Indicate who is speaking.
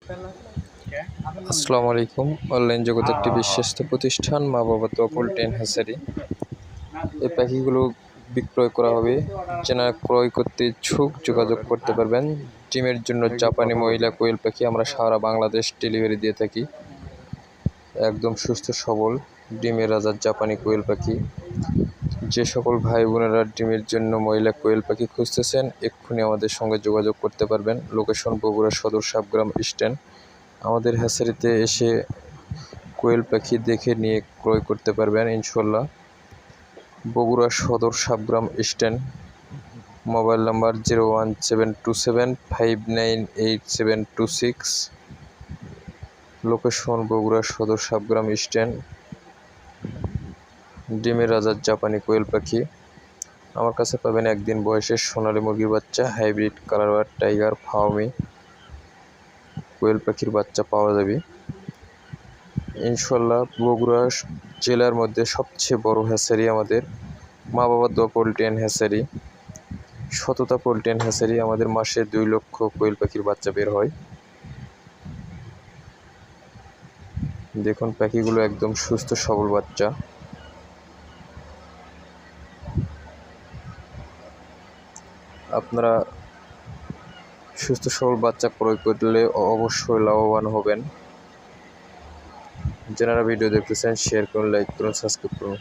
Speaker 1: আসসালামু আলাইকুম। অনলাইন জগতের একটি বিশ্বস্ত প্রতিষ্ঠান মা বাবা তো পোল্ট্রি হ্যাচারি। এই পাখিগুলো বিক্রয় করা হবে। যারা ক্রয় করতে ইচ্ছুক যোগাযোগ করতে পারবেন। ডিমের জন্য জাপানি মহিলা কোয়েল পাখি আমরা সারা বাংলাদেশ ডেলিভারি দিয়ে থাকি। একদম সুস্থ সবল ডিমের রাজার জাপানি কোয়েল পাখি। যে সকল ভাই বোনেরা ডিমের জন্য মহিলা কোয়েল পাখি খুঁজতেছেন এক্ষুনি আমাদের সঙ্গে যোগাযোগ করতে পারবেন। লোকেশন বগুড়া সদর সাবগ্রাম স্ট্যান্ড। আমাদের হ্যাচারিতে এসে কোয়েল পাখি দেখে নিয়ে ক্রয় করতে পারবেন ইনশাল্লাহ। বগুড়া সদর Sabgram stand. Mobile number 01727598726। Location Bogura সদর সাবগ্রাম স্ট্যান্ড। ডিমের রাজার জাপানি কোয়েল পাখি আমার কাছে পাবেন একদিন বয়সের সোনালী মুরগির বাচ্চা, হাইব্রিড কালার টাইগার ফাউমি কোয়েল পাখির বাচ্চা পাওয়া যাবে ইনশাল্লাহ। বগুড়া জেলার মধ্যে সবচেয়ে বড় হ্যাচারি আমাদের মা বাবা দোয়া পোল্ট্রি হ্যাচারি, সততা পোল্ট্রি হ্যাচারি। আমাদের মাসে 2 লক্ষ কোয়েল পাখির বাচ্চা বের হয়। দেখুন পাখিগুলো একদম সুস্থ সবল বাচ্চা। আপনারা সুস্থ সবল বাচ্চা ক্রয় করলে অবশ্যই লাভবান হবেন। যারা ভিডিও দেখতেছেন শেয়ার করুন, লাইক করুন, সাবস্ক্রাইব করুন।